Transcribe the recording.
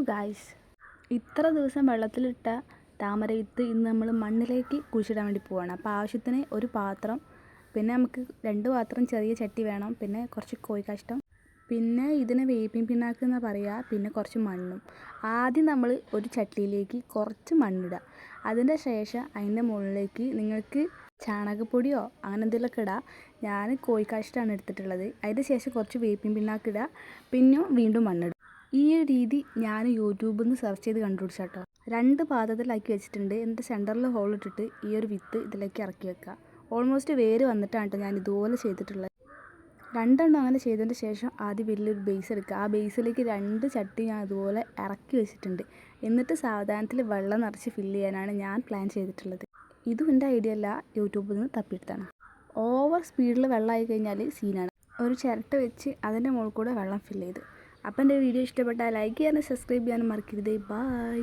Guys, ഇത്ര ദിവസം വെള്ളത്തിലിട്ട താമര വിത്ത് ഇന്ന് നമ്മൾ മണ്ണിലേക്ക് കുഴിച്ചിടാൻ വേണ്ടി പോവുകയാണ്. അപ്പോൾ ആവശ്യത്തിന് ഒരു പാത്രം, പിന്നെ നമുക്ക് 2 പാത്രം ചെറിയ ചട്ടി വേണം, പിന്നെ കുറച്ച് കോഴിക്കാഷ്ടം, പിന്നെ ഇതിനെ വേപ്പിൻ പിണ്ണാക്ക് എന്നാണ് പറയുക, പിന്നെ കുറച്ച് മണ്ണും. ആദ്യം നമ്മൾ ഒരു ചട്ടിയിലേക്ക് കുറച്ച് മണ്ണിടുക. അതിൻ്റെ ശേഷം അതിൻ്റെ മുകളിലേക്ക് നിങ്ങൾക്ക് ചാണകപ്പൊടിയോ അങ്ങനെ എന്തെങ്കിലുമൊക്കെ ഇടാം. ഞാൻ കോഴിക്കാഷ്ടമാണ് എടുത്തിട്ടുള്ളത്. അതിന് ശേഷം കുറച്ച് വേപ്പിൻ പിണ്ണാക്ക് ഇടുക, പിന്നെ വീണ്ടും മണ്ണിടുക. ഈ ഒരു രീതി ഞാൻ യൂട്യൂബിൽ നിന്ന് സെർച്ച് ചെയ്ത് കണ്ടുപിടിച്ച കേട്ടോ. 2 പാത്രത്തിലാക്കി വെച്ചിട്ടുണ്ട്. എന്നിട്ട് സെൻറ്ററിൽ ഹോൾ ഇട്ടിട്ട് ഈ ഒരു വിത്ത് ഇതിലേക്ക് ഇറക്കി വെക്കുക. ഓൾമോസ്റ്റ് വേര് വന്നിട്ടാണ് കേട്ടോ ഞാൻ ഇതുപോലെ ചെയ്തിട്ടുള്ളത്. 2 അങ്ങനെ ചെയ്തതിന് ശേഷം ആദ്യം വലിയൊരു ബേസ് എടുക്കുക. ആ ബേസിലേക്ക് 2 ചട്ടി ഞാൻ ഇതുപോലെ ഇറക്കി വെച്ചിട്ടുണ്ട്. എന്നിട്ട് സാവധാനത്തിൽ വെള്ളം നിറച്ച് ഫില്ല് ചെയ്യാനാണ് ഞാൻ പ്ലാൻ ചെയ്തിട്ടുള്ളത്. ഇതും എൻ്റെ ഐഡിയ അല്ല, യൂട്യൂബിൽ നിന്ന് തപ്പിയെടുത്താണ്. ഓവർ സ്പീഡിൽ വെള്ളമായി കഴിഞ്ഞാൽ സീനാണ്. ഒരു ചിരട്ട വെച്ച് അതിൻ്റെ മുകളിൽ കൂടെ വെള്ളം ഫില്ല് ചെയ്ത്. അപ്പം എൻ്റെ വീഡിയോ ഇഷ്ടപ്പെട്ടാൽ ലൈക്ക് ചെയ്യാനും സബ്സ്ക്രൈബ് ചെയ്യാനും മറക്കരുത്. ബൈ.